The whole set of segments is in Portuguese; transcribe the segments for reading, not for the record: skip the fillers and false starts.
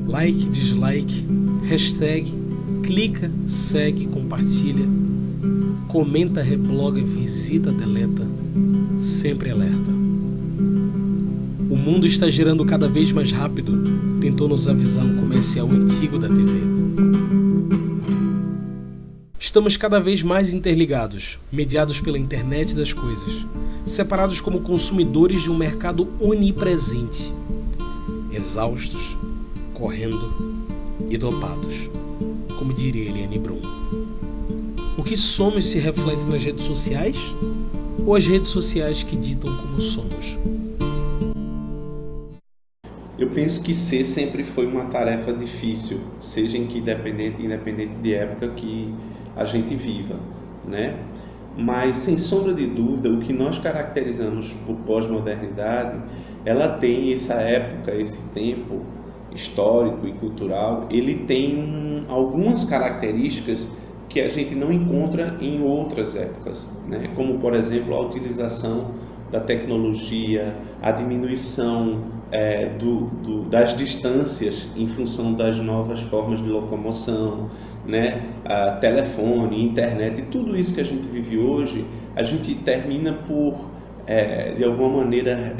Like, dislike, hashtag, clica, segue, compartilha, comenta, rebloga, visita, deleta, sempre alerta. O mundo está girando cada vez mais rápido, tentou nos avisar um comercial antigo da TV. Estamos cada vez mais interligados, mediados pela internet das coisas, separados como consumidores de um mercado onipresente, exaustos, correndo e dopados, como diria Eliane Brum. O que somos se reflete nas redes sociais ou as redes sociais que ditam como somos? Eu penso que ser sempre foi uma tarefa difícil, seja em que independente de época que a gente viva, né? Mas, sem sombra de dúvida, o que nós caracterizamos por pós-modernidade, ela tem essa época, esse tempo histórico e cultural, ele tem algumas características que a gente não encontra em outras épocas, né? Como, por exemplo, a utilização da tecnologia, a diminuição das distâncias em função das novas formas de locomoção, né? Telefone, internet, e tudo isso que a gente vive hoje, a gente termina por, de alguma maneira,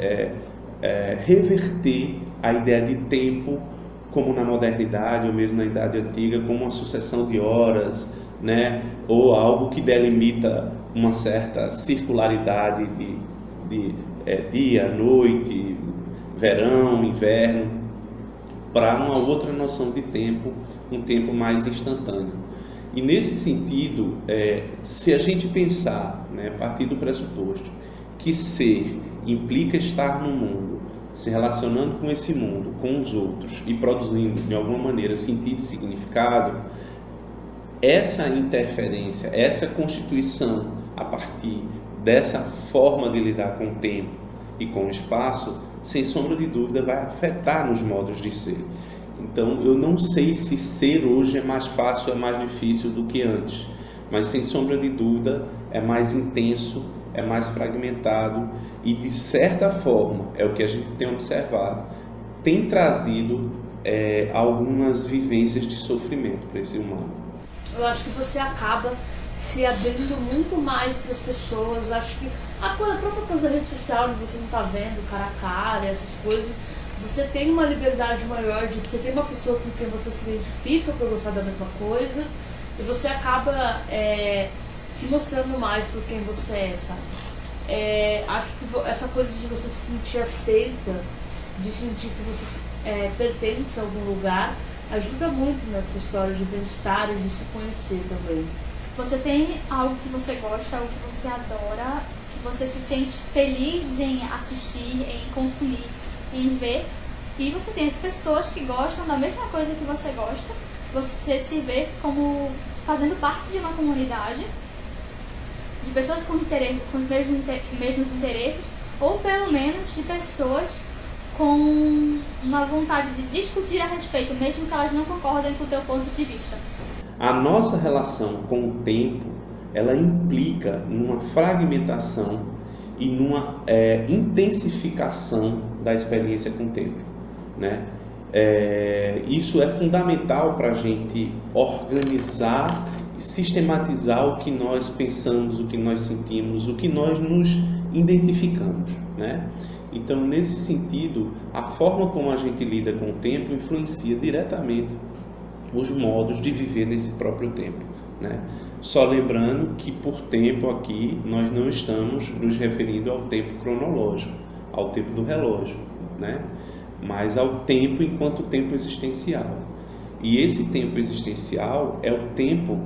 reverter a ideia de tempo como na modernidade ou mesmo na Idade Antiga, como uma sucessão de horas, né? Ou algo que delimita uma certa circularidade de dia, noite, verão, inverno, para uma outra noção de tempo, um tempo mais instantâneo. E nesse sentido, se a gente pensar, né, a partir do pressuposto que ser implica estar no mundo, se relacionando com esse mundo, com os outros e produzindo de alguma maneira sentido e significado, essa interferência, essa constituição a partir dessa forma de lidar com o tempo e com o espaço, sem sombra de dúvida vai afetar nos modos de ser. Então eu não sei se ser hoje é mais fácil ou é mais difícil do que antes, mas sem sombra de dúvida é mais intenso, é mais fragmentado e, de certa forma, é o que a gente tem observado, tem trazido algumas vivências de sofrimento para esse humano. Eu acho que você acaba se abrindo muito mais para as pessoas. Acho que a própria coisa da rede social, onde você não está vendo cara a cara, essas coisas, você tem uma liberdade maior, você tem uma pessoa com quem você se identifica para gostar da mesma coisa, e você acaba se mostrando mais por quem você é, sabe? Acho que essa coisa de você se sentir aceita, de sentir que você pertence a algum lugar, ajuda muito nessa história de bem-estar e de se conhecer também. Você tem algo que você gosta, algo que você adora, que você se sente feliz em assistir, em consumir, em ver, e você tem as pessoas que gostam da mesma coisa que você gosta, você se vê como fazendo parte de uma comunidade de pessoas com os mesmos interesses, ou pelo menos de pessoas com uma vontade de discutir a respeito, mesmo que elas não concordem com o teu ponto de vista. A nossa relação com o tempo, ela implica numa fragmentação e numa intensificação da experiência com o tempo, né? Isso é fundamental para a gente organizar e sistematizar o que nós pensamos, o que nós sentimos, o que nós nos identificamos, né? Então, nesse sentido, a forma como a gente lida com o tempo influencia diretamente os modos de viver nesse próprio tempo, né? Só lembrando que por tempo aqui nós não estamos nos referindo ao tempo cronológico, ao tempo do relógio, né? Mas ao tempo enquanto tempo existencial. E esse tempo existencial é o tempo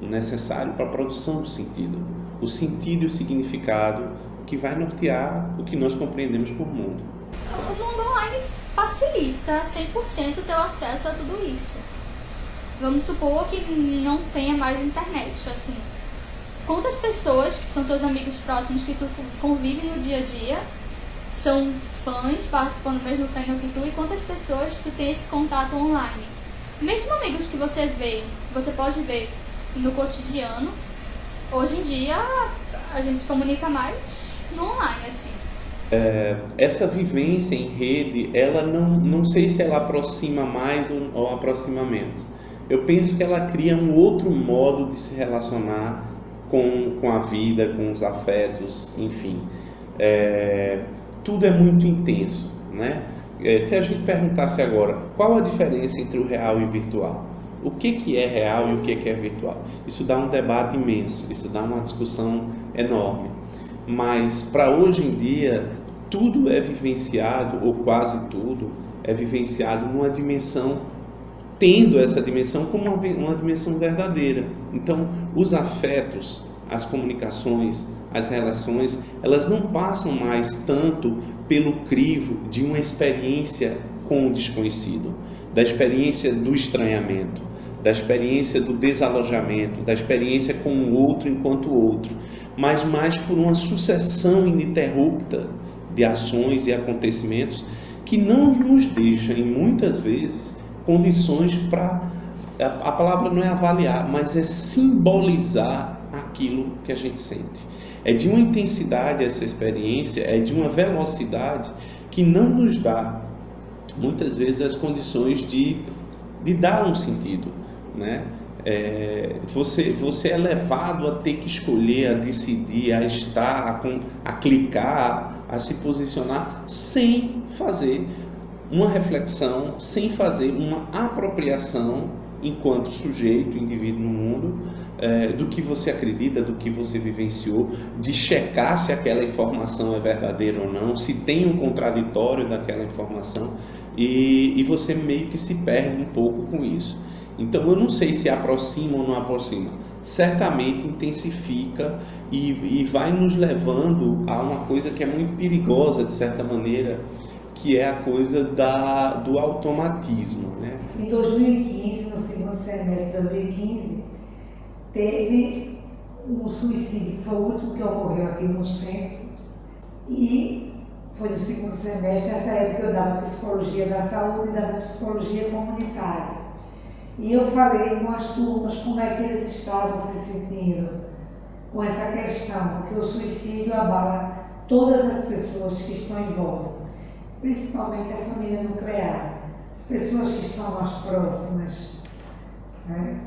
necessário para a produção do sentido, o sentido e o significado que vai nortear o que nós compreendemos por mundo. O mundo online facilita 100% o teu acesso a tudo isso. Vamos supor que não tenha mais internet, assim. Quantas pessoas que são teus amigos próximos, que tu convive no dia a dia, são fãs, participando do mesmo fandom que tu, e quantas pessoas tu tem esse contato online? Mesmo amigos que você vê, que você pode ver no cotidiano, hoje em dia a gente se comunica mais no online, assim. essa vivência em rede, ela não sei se ela aproxima mais ou aproxima menos. Eu penso que ela cria um outro modo de se relacionar com a vida, com os afetos, enfim. Tudo é muito intenso, né? Se a gente perguntasse agora, qual a diferença entre o real e o virtual? O que é real e o que é virtual? Isso dá um debate imenso, isso dá uma discussão enorme. Mas para hoje em dia, tudo é vivenciado, ou quase tudo, é vivenciado numa dimensão, tendo essa dimensão como uma dimensão verdadeira. Então, os afetos, as comunicações, as relações, elas não passam mais tanto pelo crivo de uma experiência com o desconhecido, da experiência do estranhamento, da experiência do desalojamento, da experiência com o outro enquanto outro, mas mais por uma sucessão ininterrupta de ações e acontecimentos que não nos deixam, em muitas vezes, condições para, a palavra não é avaliar, mas é simbolizar aquilo que a gente sente. É de uma intensidade essa experiência, é de uma velocidade que não nos dá, muitas vezes, as condições de dar um sentido, né? Você é levado a ter que escolher, a decidir, a estar, a clicar, a se posicionar sem fazer uma reflexão, sem fazer uma apropriação enquanto sujeito, indivíduo no mundo, do que você acredita, do que você vivenciou, de checar se aquela informação é verdadeira ou não, se tem um contraditório daquela informação, e você meio que se perde um pouco com isso. Então eu não sei se aproxima ou não aproxima, certamente intensifica e vai nos levando a uma coisa que é muito perigosa de certa maneira, que é a coisa do automatismo, né? Em 2015, no segundo semestre de 2015, teve um suicídio, que foi o último que ocorreu aqui no centro, e foi no segundo semestre. Nessa época eu dava psicologia da saúde e dava psicologia comunitária. E eu falei com as turmas como é que eles estavam se sentindo com essa questão, porque o suicídio abala todas as pessoas que estão em volta, principalmente a família nuclear, as pessoas que estão mais próximas, né,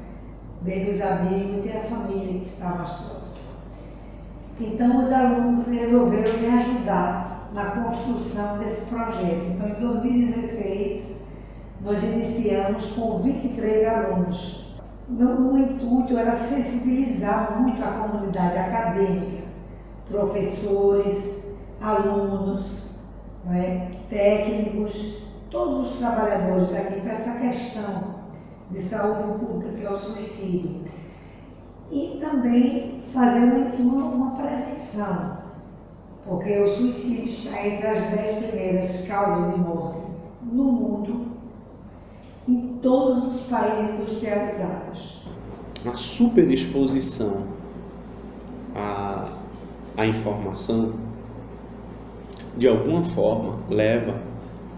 dele, os amigos e a família que está mais próxima. Então os alunos resolveram me ajudar na construção desse projeto. Então em 2016 nós iniciamos com 23 alunos. No intuito era sensibilizar muito a comunidade acadêmica, professores, alunos, né, técnicos, todos os trabalhadores daqui para essa questão de saúde pública que é o suicídio. E também fazer uma prevenção, porque o suicídio está entre as 10 primeiras causas de morte no mundo, em todos os países industrializados. A superexposição à informação, de alguma forma, leva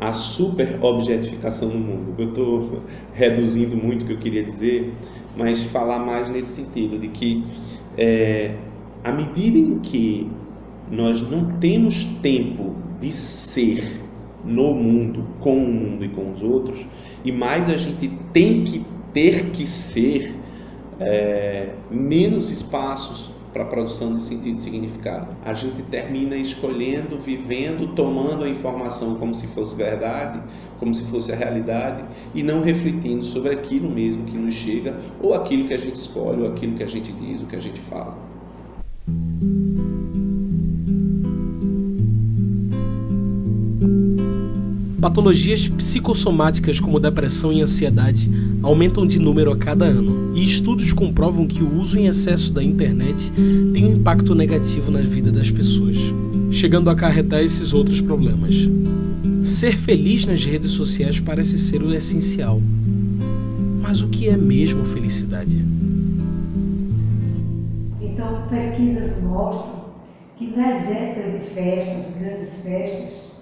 à superobjetificação do mundo. Eu estou reduzindo muito o que eu queria dizer, mas falar mais nesse sentido, de que à medida em que nós não temos tempo de ser no mundo, com o mundo e com os outros, e mais a gente tem que ter que ser, menos espaços para a produção de sentido e significado. A gente termina escolhendo, vivendo, tomando a informação como se fosse verdade, como se fosse a realidade, e não refletindo sobre aquilo mesmo que nos chega, ou aquilo que a gente escolhe, ou aquilo que a gente diz, o que a gente fala. Patologias psicossomáticas como depressão e ansiedade aumentam de número a cada ano, e estudos comprovam que o uso em excesso da internet tem um impacto negativo na vida das pessoas, chegando a acarretar esses outros problemas. Ser feliz nas redes sociais parece ser o essencial. Mas o que é mesmo felicidade? Então, pesquisas mostram que nas épocas de festas, grandes festas,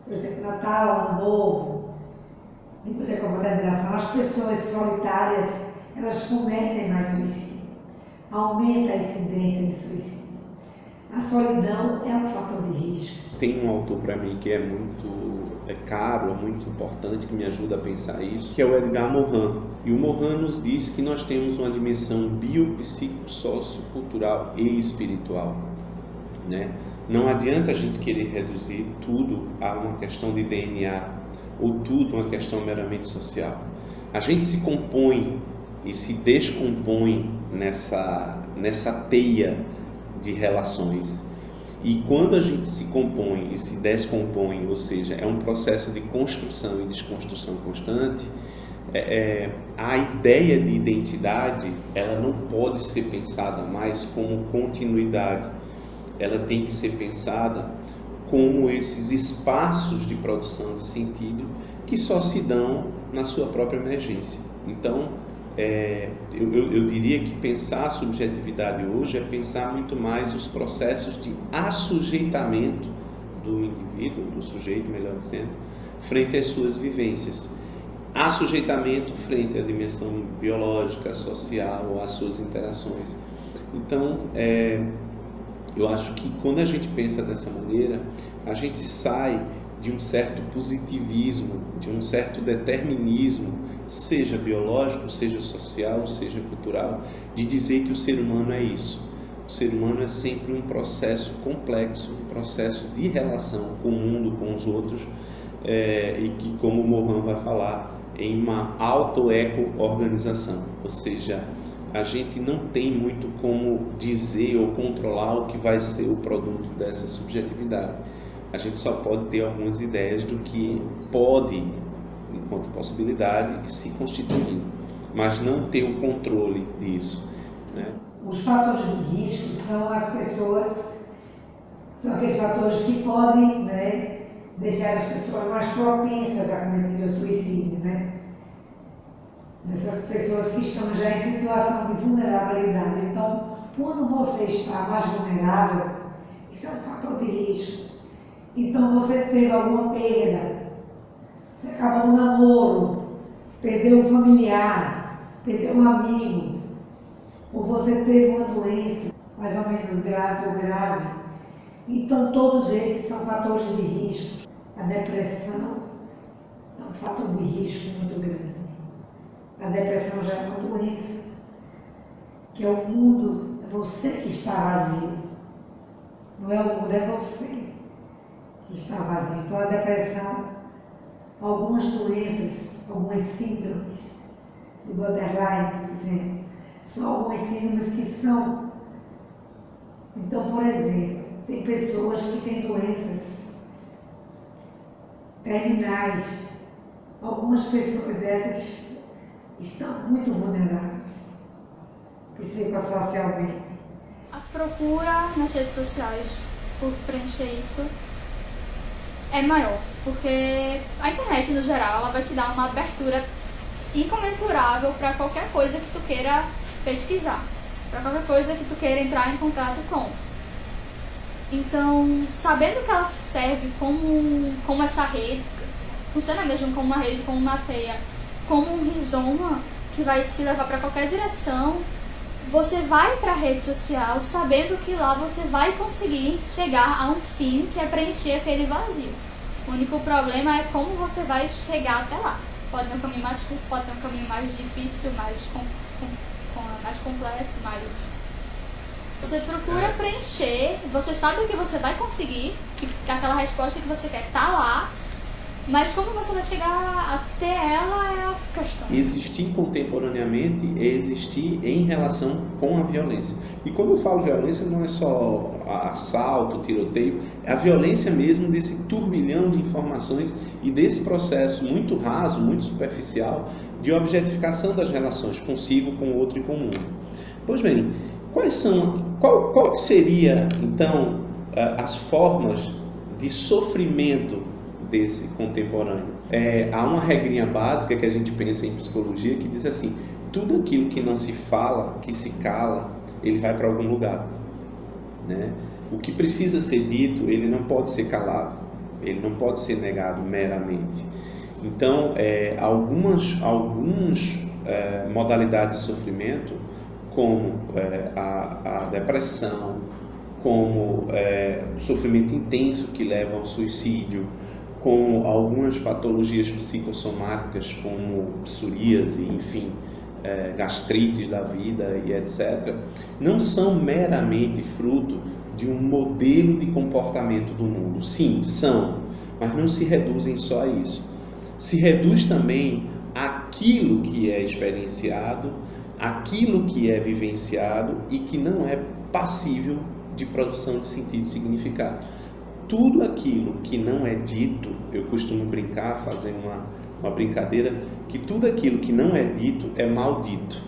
por exemplo, Natal, Ano Novo, depois da confraternização, as pessoas solitárias, elas cometem mais suicídio. Aumenta a incidência de suicídio. A solidão é um fator de risco. Tem um autor para mim que é muito caro, é muito importante, que me ajuda a pensar isso, que é o Edgar Morin. E o Morin nos diz que nós temos uma dimensão biopsico-sociocultural e espiritual, né? Não adianta a gente querer reduzir tudo a uma questão de DNA ou tudo a uma questão meramente social. A gente se compõe e se descompõe nessa teia de relações. E quando a gente se compõe e se descompõe, ou seja, é um processo de construção e desconstrução constante, a ideia de identidade, ela não pode ser pensada mais como continuidade. Ela tem que ser pensada como esses espaços de produção de sentido que só se dão na sua própria emergência. Então, eu diria que pensar a subjetividade hoje é pensar muito mais os processos de assujeitamento do indivíduo, do sujeito, melhor dizendo, frente às suas vivências. Assujeitamento frente à dimensão biológica, social, às suas interações. Então, eu acho que quando a gente pensa dessa maneira, a gente sai de um certo positivismo, de um certo determinismo, seja biológico, seja social, seja cultural, de dizer que o ser humano é isso. O ser humano é sempre um processo complexo, um processo de relação com o mundo, com os outros, e que, como o Morin vai falar, em uma auto-eco-organização, ou seja, a gente não tem muito como dizer ou controlar o que vai ser o produto dessa subjetividade. A gente só pode ter algumas ideias do que pode, enquanto possibilidade, se constituir, mas não ter o controle disso, né? Os fatores de risco são as pessoas, são aqueles fatores que podem, né, deixar as pessoas mais propensas a cometer o suicídio, né? Essas pessoas que estão já em situação de vulnerabilidade. Então, quando você está mais vulnerável, isso é um fator de risco. Então, você teve alguma perda, você acabou um namoro, perdeu um familiar, perdeu um amigo, ou você teve uma doença mais ou menos grave ou grave. Então, todos esses são fatores de risco. A depressão é um fator de risco muito grande. A depressão já é uma doença, que é o mundo, é você que está vazio. Não é o mundo, é você que está vazio. Então a depressão, algumas doenças, algumas síndromes de borderline, por exemplo, são algumas síndromes que são. Então, por exemplo, tem pessoas que têm doenças terminais. Algumas pessoas dessas estão muito vulneráveis, psicossocialmente. A procura nas redes sociais por preencher isso é maior, porque a internet, no geral, ela vai te dar uma abertura incomensurável para qualquer coisa que tu queira pesquisar, para qualquer coisa que tu queira entrar em contato com. Então, sabendo que ela serve como essa rede, funciona mesmo como uma rede, como uma teia, como um rizoma que vai te levar para qualquer direção, você vai para a rede social sabendo que lá você vai conseguir chegar a um fim que é preencher aquele vazio. O único problema é como você vai chegar até lá. Pode ter um caminho mais curto, pode ter um caminho mais difícil, mais completo, mais... Você procura preencher, você sabe o que você vai conseguir, que aquela resposta que você quer tá lá, mas como você vai chegar até ela é a questão. Existir contemporaneamente é existir em relação com a violência. E quando eu falo violência, não é só assalto, tiroteio, é a violência mesmo desse turbilhão de informações e desse processo muito raso, muito superficial, de objetificação das relações consigo, com o outro e com o mundo. Pois bem, qual que seria, então, as formas de sofrimento desse contemporâneo? Há uma regrinha básica que a gente pensa em psicologia que diz assim: tudo aquilo que não se fala, que se cala, ele vai para algum lugar, né? O que precisa ser dito, ele não pode ser calado, ele não pode ser negado meramente. Então, algumas modalidades de sofrimento, como a depressão, como o sofrimento intenso que leva ao suicídio, como algumas patologias psicossomáticas como psoríase, enfim, gastrites da vida e etc., não são meramente fruto de um modelo de comportamento do mundo. Sim, são, mas não se reduzem só a isso. Se reduz também àquilo que é experienciado, aquilo que é vivenciado e que não é passível de produção de sentido e significado. Tudo aquilo que não é dito, eu costumo brincar, fazer uma brincadeira, que tudo aquilo que não é dito é maldito.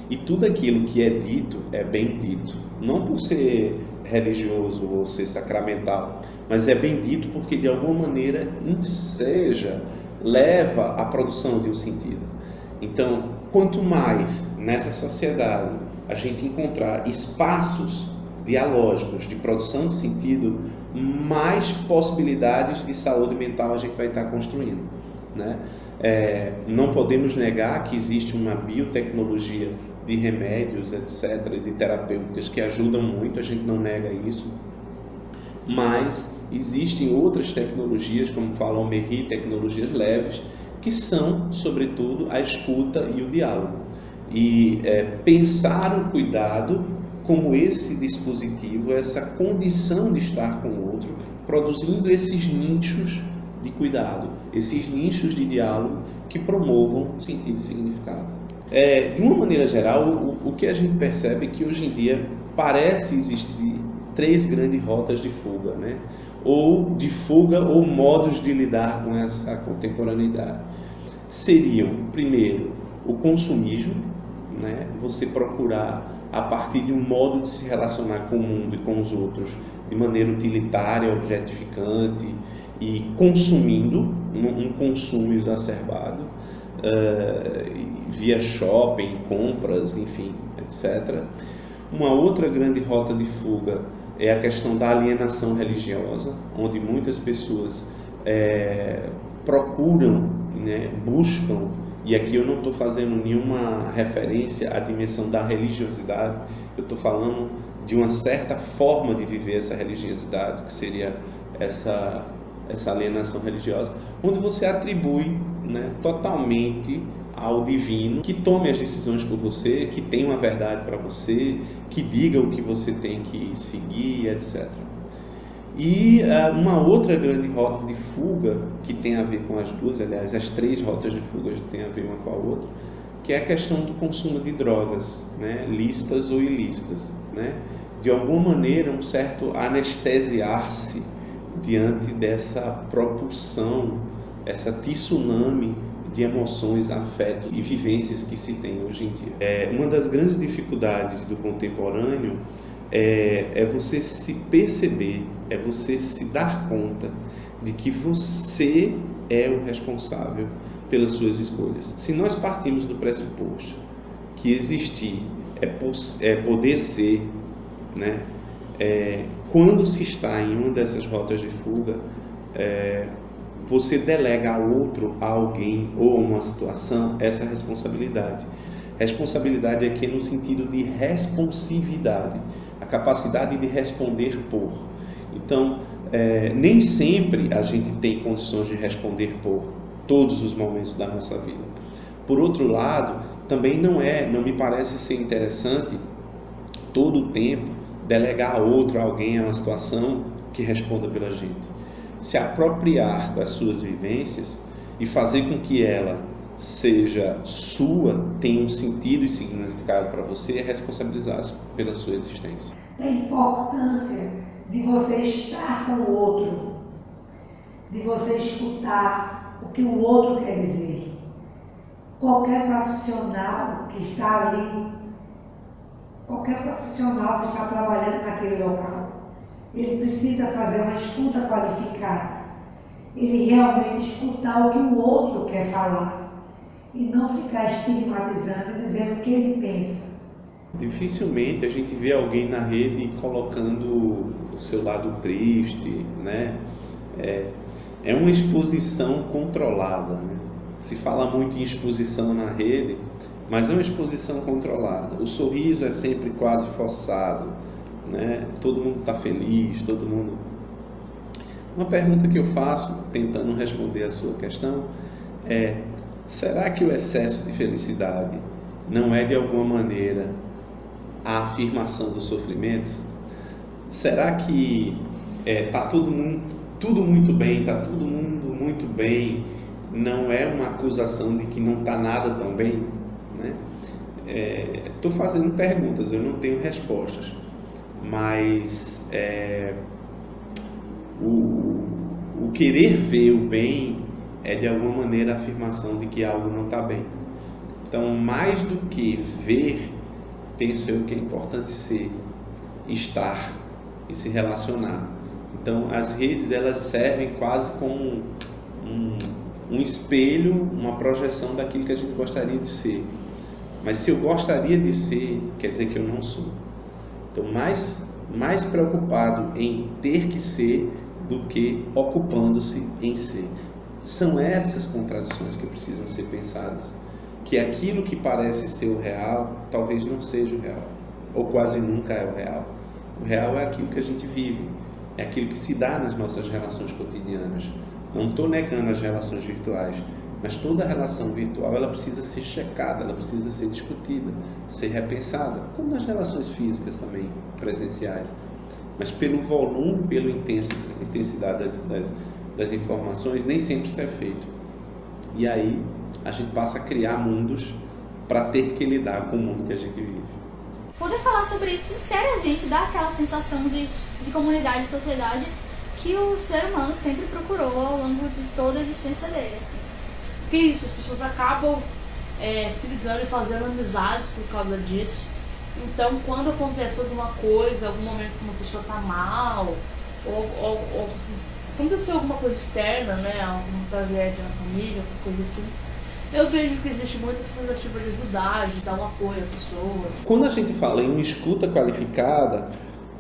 E tudo aquilo que é dito é bendito. Não por ser religioso ou ser sacramental, mas é bendito porque de alguma maneira enseja, leva à produção de um sentido. Então, quanto mais nessa sociedade a gente encontrar espaços dialógicos de produção de sentido, mais possibilidades de saúde mental a gente vai estar construindo, né? Não podemos negar que existe uma biotecnologia de remédios, etc., de terapêuticas que ajudam muito, a gente não nega isso, mas existem outras tecnologias, como fala o Merri, tecnologias leves, que são, sobretudo, a escuta e o diálogo. E pensar o cuidado como esse dispositivo, essa condição de estar com o outro, produzindo esses nichos de cuidado, esses nichos de diálogo que promovam sentido e significado. De uma maneira geral, o que a gente percebe é que hoje em dia parece existir 3 grandes rotas de fuga, né? Ou de fuga ou modos de lidar com essa contemporaneidade. Seriam, primeiro, o consumismo, né? Você procurar, a partir de um modo de se relacionar com o mundo e com os outros de maneira utilitária, objetificante e consumindo, um consumo exacerbado, via shopping, compras, enfim, etc. Uma outra grande rota de fuga é a questão da alienação religiosa, onde muitas pessoas procuram, né, buscam, e aqui eu não estou fazendo nenhuma referência à dimensão da religiosidade, eu estou falando de uma certa forma de viver essa religiosidade, que seria essa alienação religiosa, onde você atribui, né, totalmente ao divino, que tome as decisões por você, que tenha uma verdade para você, que diga o que você tem que seguir, etc. E uma outra grande rota de fuga, que tem a ver com as duas, aliás, as 3 rotas de fuga têm a ver uma com a outra, que é a questão do consumo de drogas, né, lícitas ou ilícitas, né? De alguma maneira, um certo anestesiar-se diante dessa propulsão, essa tsunami de emoções, afetos e vivências que se tem hoje em dia. Uma das grandes dificuldades do contemporâneo é você se perceber, é você se dar conta de que você é o responsável pelas suas escolhas. Se nós partimos do pressuposto que existir é poder ser, né? Quando se está em uma dessas rotas de fuga, você delega a outro, a alguém ou a uma situação essa responsabilidade. Responsabilidade aqui no sentido de responsividade, a capacidade de responder por. Então, nem sempre a gente tem condições de responder por todos os momentos da nossa vida. Por outro lado, também não me parece ser interessante todo o tempo delegar a outro, a alguém, a uma situação que responda pela gente. Se apropriar das suas vivências e fazer com que ela seja sua, tenha um sentido e significado para você, é responsabilizar-se pela sua existência. A importância de você estar com o outro, de você escutar o que o outro quer dizer. Qualquer profissional que está ali, qualquer profissional que está trabalhando naquele local, ele precisa fazer uma escuta qualificada. Ele realmente escutar o que o outro quer falar e não ficar estigmatizando e dizendo o que ele pensa. Dificilmente a gente vê alguém na rede colocando o seu lado triste, né? É uma exposição controlada, né? Se fala muito em exposição na rede, mas é uma exposição controlada. O sorriso é sempre quase forçado, né? Todo mundo está feliz, todo mundo... Uma pergunta que eu faço, tentando responder a sua questão, é: será que o excesso de felicidade não é de alguma maneira a afirmação do sofrimento? Será que tá tudo muito bem, está todo mundo muito bem, não é uma acusação de que não está nada tão bem, né? Estou fazendo perguntas, eu não tenho respostas, mas o querer ver o bem é de alguma maneira a afirmação de que algo não está bem. Então, mais do que ver, penso eu que é importante ser, estar e se relacionar. Então, as redes, elas servem quase como um espelho, uma projeção daquilo que a gente gostaria de ser. Mas se eu gostaria de ser, quer dizer que eu não sou. Então, mais preocupado em ter que ser do que ocupando-se em ser. São essas contradições que precisam ser pensadas. Que aquilo que parece ser o real, talvez não seja o real. Ou quase nunca é o real. O real é aquilo que a gente vive. É aquilo que se dá nas nossas relações cotidianas. Não estou negando as relações virtuais, mas toda relação virtual ela precisa ser checada, ela precisa ser discutida, ser repensada, como nas relações físicas também, presenciais. Mas pelo volume, pela intensidade das informações, nem sempre isso é feito. E aí a gente passa a criar mundos para ter que lidar com o mundo que a gente vive. Poder falar sobre isso insere a gente, dá aquela sensação de comunidade, de sociedade, que o ser humano sempre procurou ao longo de toda a existência dele. Assim. Que isso, as pessoas acabam se ligando e fazendo amizades por causa disso. Então, quando acontece alguma coisa, algum momento que uma pessoa está mal, ou aconteceu alguma coisa externa, né, alguma tragédia na família, alguma coisa assim, eu vejo que existe muita tentativa de ajudar, de dar um apoio à pessoa. Quando a gente fala em uma escuta qualificada,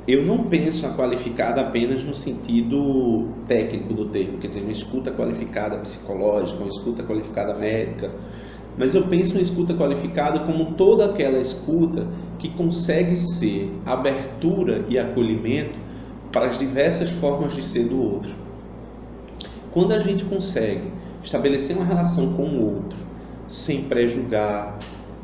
eu não penso a qualificada apenas no sentido técnico do termo, quer dizer, uma escuta qualificada psicológica, uma escuta qualificada médica, mas eu penso em escuta qualificada como toda aquela escuta que consegue ser abertura e acolhimento para as diversas formas de ser do outro. Quando a gente consegue estabelecer uma relação com o outro sem pré-julgar,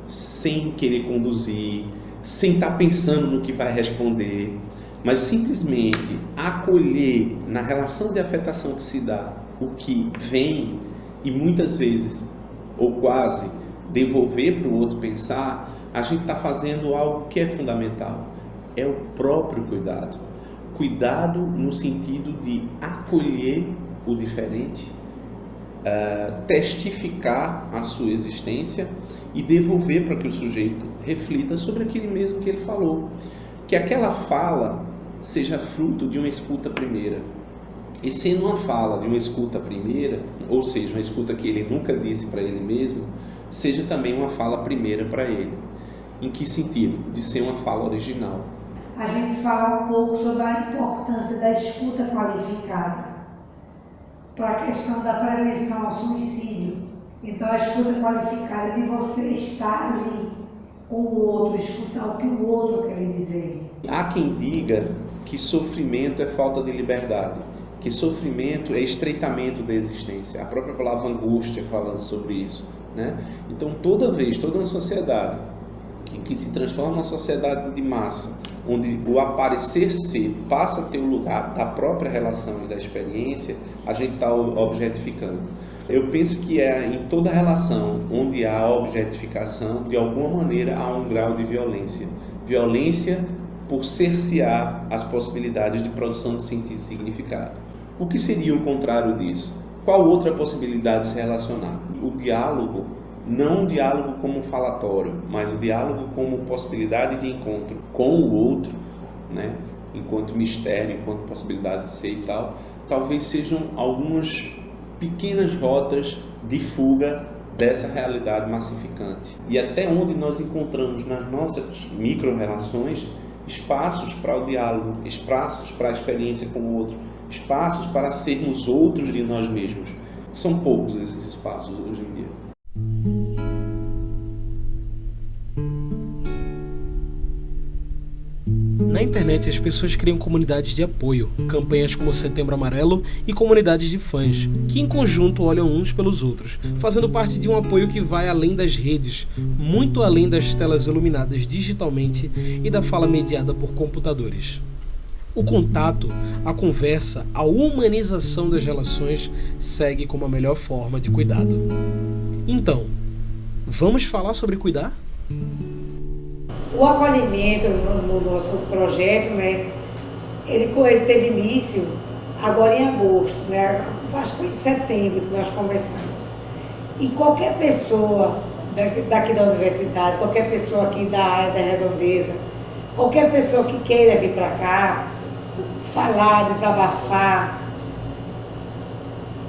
sem querer conduzir, sem estar pensando no que vai responder, mas simplesmente acolher na relação de afetação que se dá o que vem e muitas vezes, ou quase, devolver para o outro pensar, a gente está fazendo algo que é fundamental. É o próprio cuidado. Cuidado no sentido de acolher o diferente, testificar a sua existência e devolver para que o sujeito reflita sobre aquilo mesmo que ele falou. Que aquela fala seja fruto de uma escuta primeira. E sendo uma fala de uma escuta primeira, ou seja, uma escuta que ele nunca disse para ele mesmo, seja também uma fala primeira para ele. Em que sentido? De ser uma fala original. A gente fala um pouco sobre a importância da escuta qualificada para a questão da prevenção ao suicídio. Então, a escuta qualificada é de você estar ali com o outro, escutar o que o outro quer dizer. Há quem diga que sofrimento é falta de liberdade, que sofrimento é estreitamento da existência. A própria palavra angústia falando sobre isso, né? Então, toda uma sociedade em que se transforma uma sociedade de massa, onde o aparecer ser passa a ter o lugar da própria relação e da experiência, a gente está objetificando. Eu penso que em toda relação onde há objetificação, de alguma maneira há um grau de violência. Violência por cercear as possibilidades de produção de sentido e significado. O que seria o contrário disso? Qual outra possibilidade de se relacionar? O diálogo, não o diálogo como falatório, mas o diálogo como possibilidade de encontro com o outro, né? Enquanto mistério, enquanto possibilidade de ser e tal, talvez sejam algumas pequenas rotas de fuga dessa realidade massificante. E até onde nós encontramos nas nossas micro-relações espaços para o diálogo, espaços para a experiência com o outro, espaços para sermos outros de nós mesmos. São poucos esses espaços hoje em dia. Na internet, as pessoas criam comunidades de apoio, campanhas como Setembro Amarelo e comunidades de fãs, que em conjunto olham uns pelos outros, fazendo parte de um apoio que vai além das redes, muito além das telas iluminadas digitalmente e da fala mediada por computadores. O contato, a conversa, a humanização das relações segue como a melhor forma de cuidado. Então, vamos falar sobre cuidar? O acolhimento no nosso projeto, né, ele teve início agora em agosto, né, acho que foi em setembro que nós começamos. E qualquer pessoa daqui da universidade, qualquer pessoa aqui da área da Redondeza, qualquer pessoa que queira vir para cá, falar, desabafar,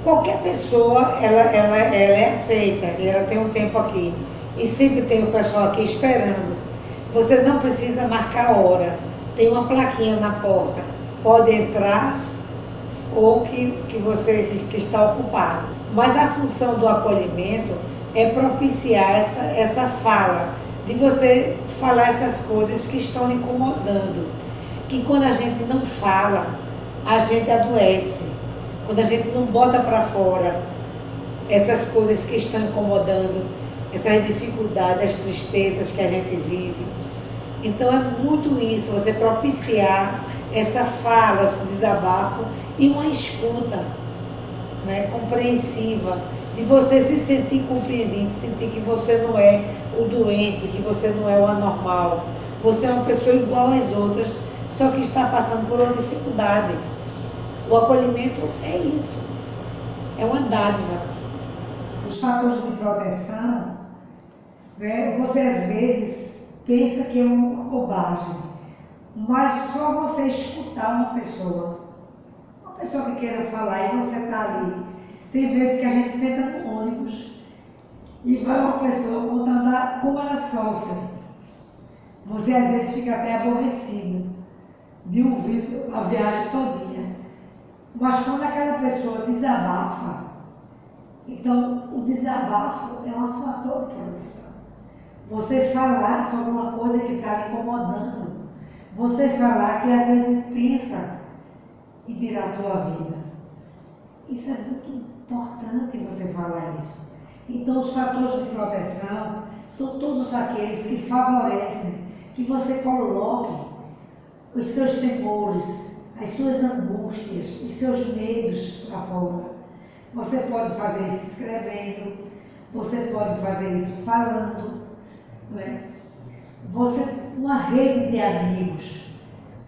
qualquer pessoa, ela é aceita, ela tem um tempo aqui. E sempre tem o pessoal aqui esperando. Você não precisa marcar a hora. Tem uma plaquinha na porta. Pode entrar ou que você que está ocupado. Mas a função do acolhimento é propiciar essa fala, de você falar essas coisas que estão lhe incomodando. Que quando a gente não fala, a gente adoece. Quando a gente não bota para fora essas coisas que estão incomodando, essas dificuldades, as tristezas que a gente vive. Então é muito isso, você propiciar essa fala, esse desabafo e uma escuta, né, compreensiva, de você se sentir compreendido, sentir que você não é o doente, que você não é o anormal. Você é uma pessoa igual às outras, só que está passando por uma dificuldade. O acolhimento é isso, é uma dádiva. Os fatores de proteção, né, você às vezes pensa que é uma bobagem, mas só você escutar uma pessoa que queira falar e você está ali. Tem vezes que a gente senta no ônibus e vai uma pessoa contando como ela sofre. Você às vezes fica até aborrecido de ouvir a viagem todinha. Mas quando aquela pessoa desabafa, então o desabafo é um fator de proteção. Você falar sobre uma coisa que está lhe incomodando. Você falar que às vezes pensa em tirar a sua vida. Isso é muito importante você falar isso. Então os fatores de proteção são todos aqueles que favorecem que você coloque os seus temores, as suas angústias, os seus medos para fora. Você pode fazer isso escrevendo, você pode fazer isso falando, não é? Você, uma rede de amigos,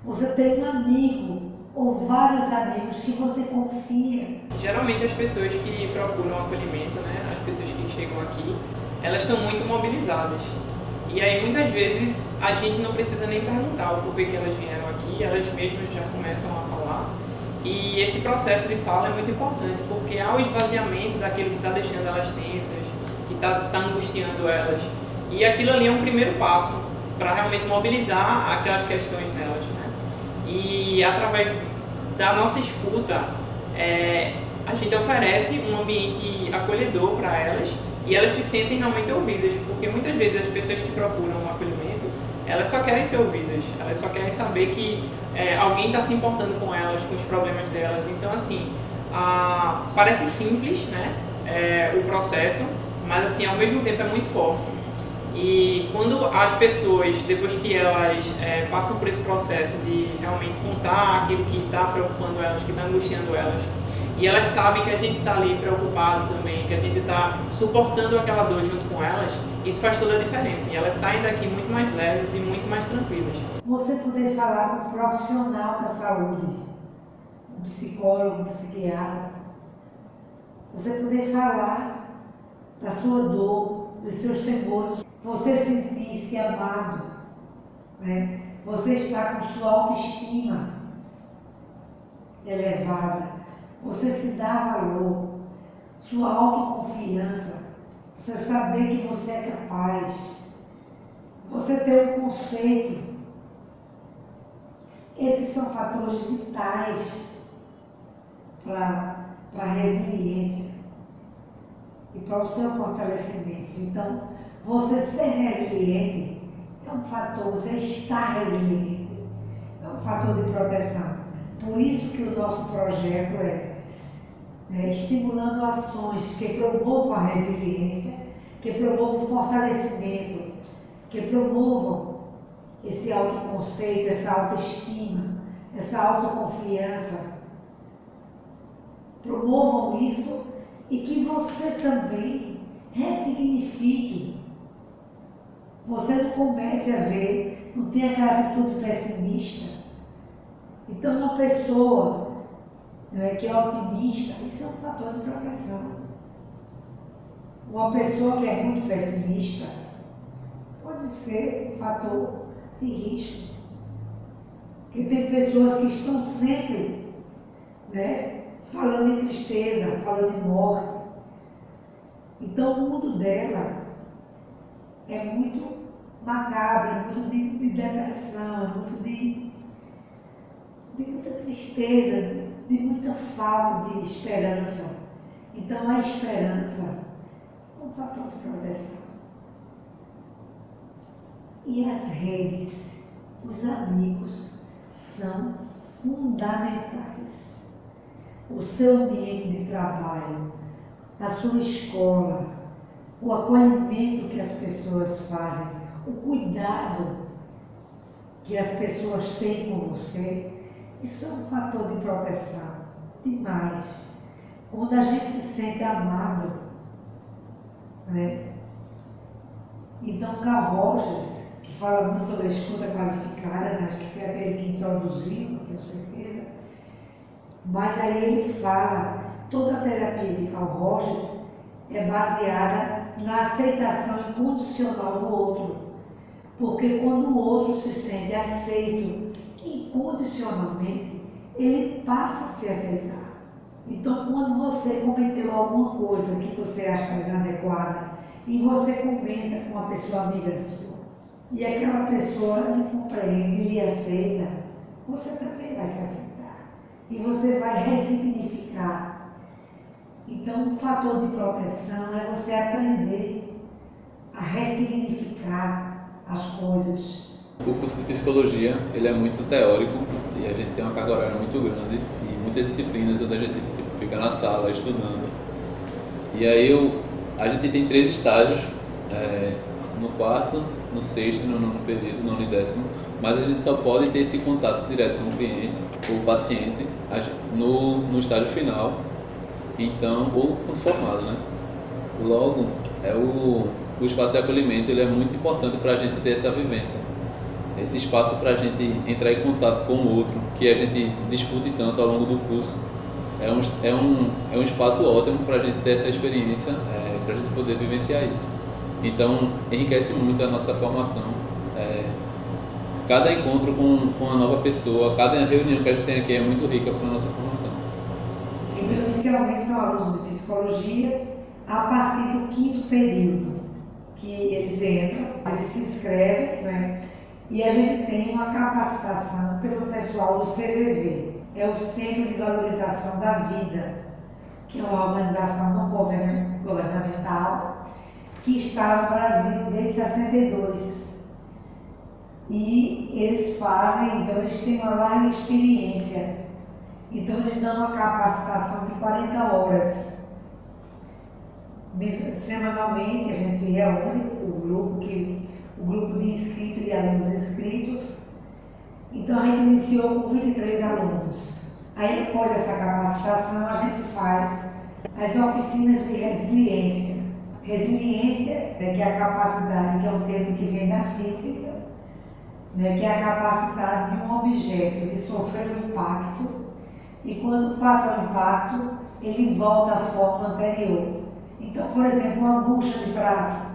você tem um amigo ou vários amigos que você confia. Geralmente as pessoas que procuram acolhimento, né, as pessoas que chegam aqui, elas estão muito mobilizadas. E aí muitas vezes a gente não precisa nem perguntar o porquê que elas vieram aqui, elas mesmas já começam a falar. E esse processo de fala é muito importante, porque há o esvaziamento daquilo que está deixando elas tensas, que está angustiando elas. E aquilo ali é um primeiro passo para realmente mobilizar aquelas questões nelas, né? E através da nossa escuta, a gente oferece um ambiente acolhedor para elas e elas se sentem realmente ouvidas, porque muitas vezes as pessoas que procuram um acolhimento, elas só querem ser ouvidas, elas só querem saber que alguém está se importando com elas, com os problemas delas. Então, assim, parece simples, né, o processo, mas assim, ao mesmo tempo é muito forte. E quando as pessoas, depois que elas passam por esse processo de realmente contar aquilo que está preocupando elas, que está angustiando elas, e elas sabem que a gente está ali preocupado também, que a gente está suportando aquela dor junto com elas, isso faz toda a diferença. E elas saem daqui muito mais leves e muito mais tranquilas. Você poder falar com um profissional da saúde, um psicólogo, um psiquiatra, você poder falar da sua dor, dos seus temores, você sentir-se amado, né? Você estar com sua autoestima elevada, você se dá valor, sua autoconfiança, você saber que você é capaz, você ter um conceito. Esses são fatores vitais para a resiliência e para o seu fortalecimento. Então, você ser resiliente é um fator, você estar resiliente. fator de proteção. Por isso que o nosso projeto é estimulando ações que promovam a resiliência, que promovam o fortalecimento, que promovam esse autoconceito, essa autoestima, essa autoconfiança. Promovam isso e que você também ressignifique. Você não comece a ver, não tenha aquela atitude pessimista. Então, uma pessoa que é otimista, isso é um fator de proteção. Uma pessoa que é muito pessimista pode ser um fator de risco. Porque tem pessoas que estão sempre falando em tristeza, falando em morte. Então o mundo dela é muito macabro, é muito de depressão, é muito de muita tristeza, de muita falta de esperança. Então a esperança é um fator de proteção. E as redes, os amigos são fundamentais. O seu ambiente de trabalho, a sua escola, o acolhimento que as pessoas fazem, o cuidado que as pessoas têm com você, isso é um fator de proteção demais. Quando a gente se sente amado, Então, Carl Rogers, que fala muito sobre a escuta qualificada, acho que foi até ele que introduziu, não tenho certeza, mas aí ele fala, toda a terapia de Carl Rogers é baseada na aceitação incondicional do outro, porque quando o outro se sente aceito incondicionalmente, ele passa a se aceitar. Então, quando você cometeu alguma coisa que você acha inadequada e você comenta com uma pessoa amiga sua, e aquela pessoa lhe compreende e lhe aceita, você também vai se aceitar. E você vai ressignificar. Então, o fator de proteção é você aprender a ressignificar as coisas. O curso de psicologia, ele é muito teórico e a gente tem uma carga horária muito grande e muitas disciplinas onde a gente fica na sala estudando. E aí a gente tem 3 estágios, no 4º, no 6º, no 9º período, no 9º e 10º, mas a gente só pode ter esse contato direto com o cliente ou o paciente no estágio final, então, ou quando formado, né? Logo, o espaço de acolhimento ele é muito importante para a gente ter essa vivência. Esse espaço para a gente entrar em contato com o outro, que a gente discute tanto ao longo do curso, é um espaço ótimo para a gente ter essa experiência, para a gente poder vivenciar isso. Então, enriquece muito a nossa formação. Cada encontro com uma nova pessoa, cada reunião que a gente tem aqui é muito rica para a nossa formação. Então, inicialmente são alunos de psicologia, a partir do 5º período, que eles entram, eles se inscrevem, né? E a gente tem uma capacitação pelo pessoal do CVV, é o Centro de Valorização da Vida, que é uma organização não governamental que está no Brasil desde 62. E eles fazem, então eles têm uma larga experiência. Então eles dão uma capacitação de 40 horas. Semanalmente a gente se reúne, o grupo de inscritos e alunos inscritos. Então a gente iniciou com 23 alunos. Aí após essa capacitação a gente faz as oficinas de resiliência. Resiliência, que é a capacidade, que é um termo que vem da física, que é a capacidade de um objeto de sofrer um impacto e quando passa o impacto, ele volta à forma anterior. Então, por exemplo, uma bucha de prato,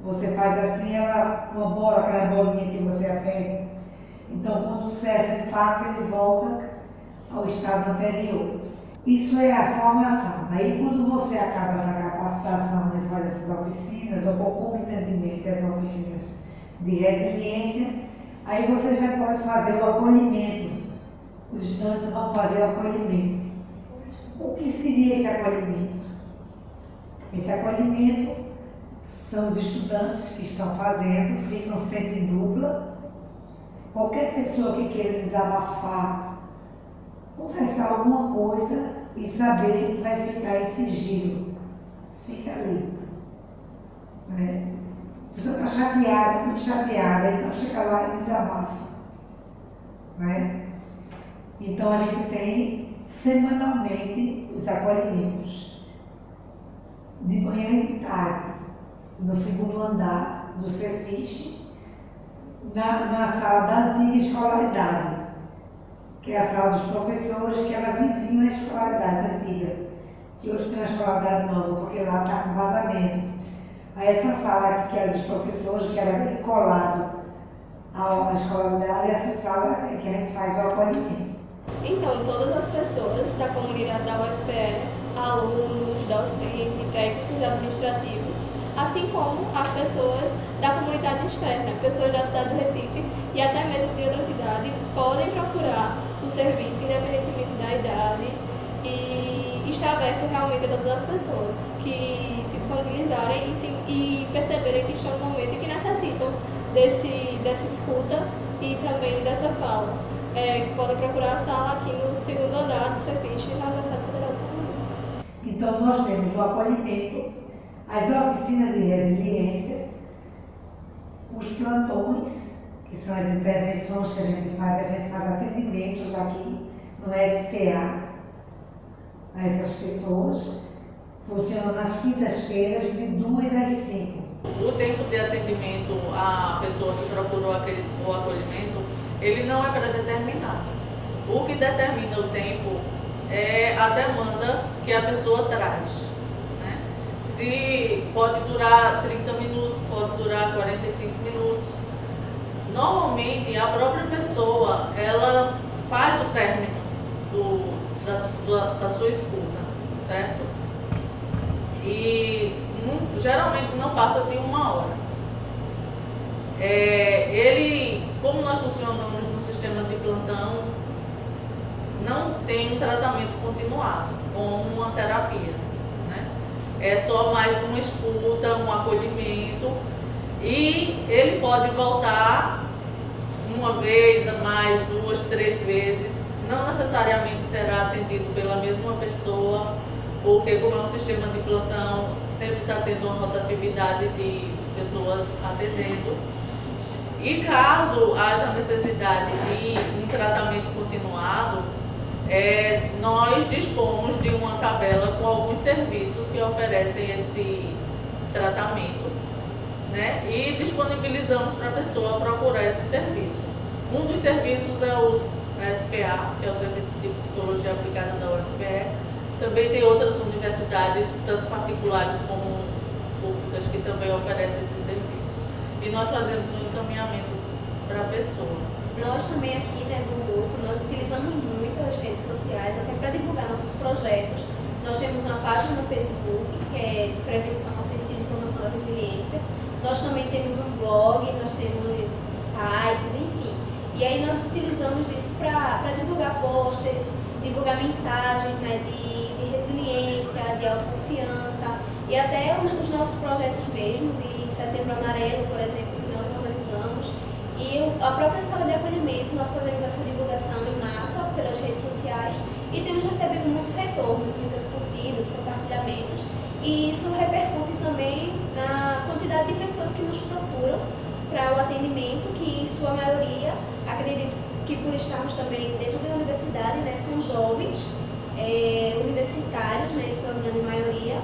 você faz assim, uma bola, aquela bolinha que você aperta. Então, quando cessa o impacto, ele volta ao estado anterior. Isso é a formação. Aí, quando você acaba essa capacitação, faz essas oficinas, ou concomitantemente as oficinas de resiliência, aí você já pode fazer o acolhimento. Os estudantes vão fazer o acolhimento. O que seria esse acolhimento? Esse acolhimento são os estudantes que estão fazendo, ficam sempre em dupla, qualquer pessoa que queira desabafar, confessar alguma coisa e saber que vai ficar em sigilo, fica ali. Né? A pessoa está chateada, muito chateada, então chega lá e desabafa. Né? Então a gente tem semanalmente os acolhimentos, de manhã e de tarde, no segundo andar do Cefiche, na sala da antiga escolaridade, que é a sala dos professores, que era vizinha à escolaridade antiga, que hoje tem uma escolaridade nova, porque lá está com vazamento. Aí essa sala aqui, que era dos professores, que era colado à escolaridade, essa sala é que a gente faz o acolhimento. Então, todas as pessoas da comunidade da UFPE, alunos, docentes, técnicos administrativos, assim como as pessoas da comunidade externa, pessoas da cidade do Recife e até mesmo de outra cidade, podem procurar o serviço independentemente da idade e está aberto realmente a todas as pessoas que se disponibilizarem e perceberem que estão no momento e que necessitam dessa escuta e também dessa fala. Podem procurar a sala aqui no segundo andar do Cefiche, na Universidade Federal do Paraná. Então nós temos o acolhimento, as oficinas de resiliência, os plantões, que são as intervenções que a gente faz atendimentos aqui no SPA a essas pessoas, funcionam nas quintas-feiras de 2 às 5. O tempo de atendimento à pessoa que procurou o acolhimento, ele não é predeterminado. O que determina o tempo é a demanda que a pessoa traz. Né? Se pode durar 30 minutos, pode durar 45 minutos. Normalmente, a própria pessoa, ela faz o término da sua escuta, certo? E geralmente não passa de 1 hora. Como nós funcionamos no sistema de plantão, não tem um tratamento continuado, como uma terapia. Né? É só mais uma escuta, um acolhimento, e ele pode voltar uma vez, mais 2, 3 vezes. Não necessariamente será atendido pela mesma pessoa, porque como é um sistema de plantão, sempre está tendo uma rotatividade de pessoas atendendo. E caso haja necessidade de um tratamento continuado, nós dispomos de uma tabela com alguns serviços que oferecem esse tratamento, né? E disponibilizamos para a pessoa procurar esse serviço. Um dos serviços é o SPA, que é o Serviço de Psicologia Aplicada da UFPE. Também tem outras universidades, tanto particulares como públicas, que também oferecem esse serviço. E nós fazemos um encaminhamento para a pessoa. Nós também aqui, né, do grupo, nós utilizamos muito as redes sociais até para divulgar nossos projetos. Nós temos uma página no Facebook, que é de prevenção ao suicídio e promoção da resiliência. Nós também temos um blog, nós temos sites, enfim. E aí nós utilizamos isso para divulgar pôsteres, divulgar mensagens, né, de resiliência, de autoconfiança e até os nossos projetos mesmo, de Setembro Amarelo, por exemplo, que nós organizamos. E a própria sala de acolhimento, nós fazemos essa divulgação em massa pelas redes sociais e temos recebido muitos retornos, muitas curtidas, compartilhamentos. E isso repercute também na quantidade de pessoas que nos procuram para o atendimento, que em sua maioria, acredito que por estarmos também dentro da universidade, né, são jovens, universitários, né, em sua grande maioria,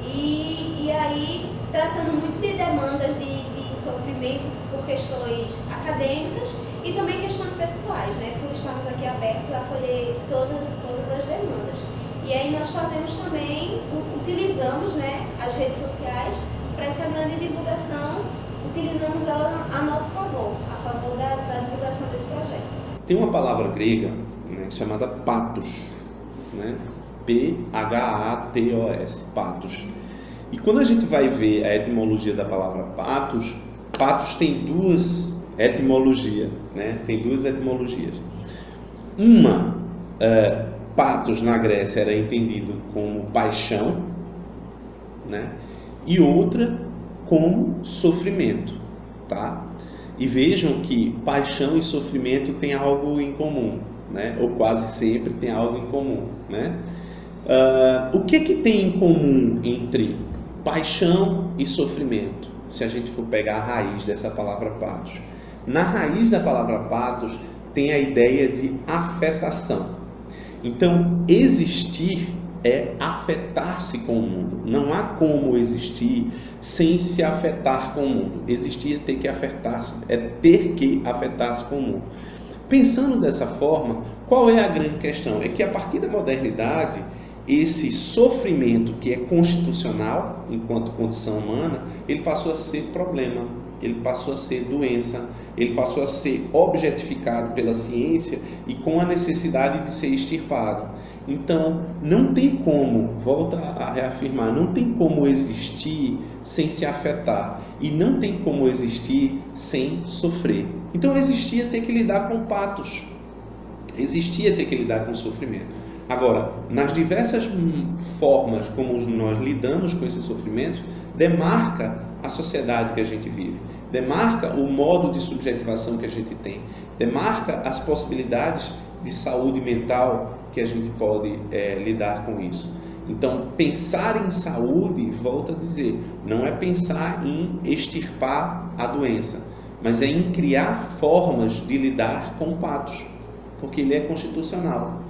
e aí tratando muito de demandas de sofrimento por questões acadêmicas e também questões pessoais, né, por estarmos aqui abertos a acolher todas as demandas. E aí nós fazemos também, utilizamos, né, as redes sociais para essa grande divulgação, utilizamos ela a nosso favor, a favor da divulgação desse projeto. Tem uma palavra grega, né, chamada pathos, né? P-H-A-T-O-S, pathos. E quando a gente vai ver a etimologia da palavra pathos, pathos tem duas etimologias, né? Tem duas etimologias. Uma, pathos na Grécia era entendido como paixão, né? E outra como sofrimento, tá? E vejam que paixão e sofrimento têm algo em comum, né? Ou quase sempre tem algo em comum, né? O que tem em comum entre paixão e sofrimento, se a gente for pegar a raiz dessa palavra patos? Na raiz da palavra patos tem a ideia de afetação. Então, existir é afetar-se com o mundo. Não há como existir sem se afetar com o mundo. Existir é ter que afetar-se com o mundo. Pensando dessa forma, qual é a grande questão? É que a partir da modernidade, esse sofrimento que é constitucional, enquanto condição humana, ele passou a ser problema, ele passou a ser doença, ele passou a ser objetificado pela ciência e com a necessidade de ser extirpado. Então, não tem como, volta a reafirmar, não tem como existir sem se afetar e não tem como existir sem sofrer. Então, existia ter que lidar com patos, existia ter que lidar com sofrimento. Agora, nas diversas formas como nós lidamos com esses sofrimentos, demarca a sociedade que a gente vive, demarca o modo de subjetivação que a gente tem, demarca as possibilidades de saúde mental que a gente pode lidar com isso. Então, pensar em saúde, volto a dizer, não é pensar em extirpar a doença, mas é em criar formas de lidar com patos, porque ele é constitucional.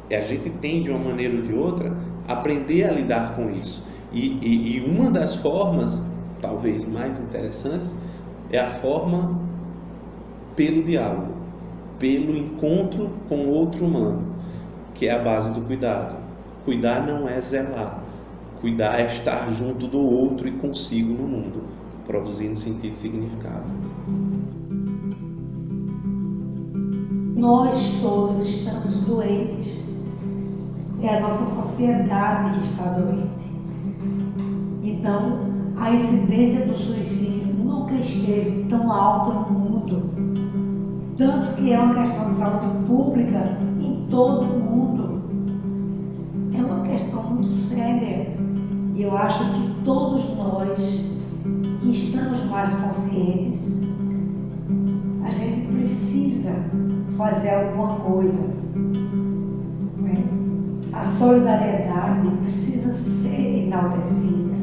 E a gente tem, de uma maneira ou de outra, aprender a lidar com isso. E uma das formas, talvez mais interessantes, é a forma pelo diálogo, pelo encontro com o outro humano, que é a base do cuidado. Cuidar não é zelar. Cuidar é estar junto do outro e consigo no mundo, produzindo sentido e significado. Nós todos estamos doentes. É a nossa sociedade que está doente. Então, a incidência do suicídio nunca esteve tão alta no mundo. Tanto que é uma questão de saúde pública em todo o mundo. É uma questão muito séria. E eu acho que todos nós que estamos mais conscientes, a gente precisa fazer alguma coisa. A solidariedade precisa ser enaltecida,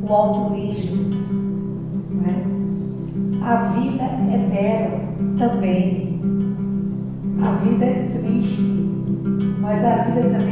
o altruísmo, né? A vida é bela também, a vida é triste, mas a vida também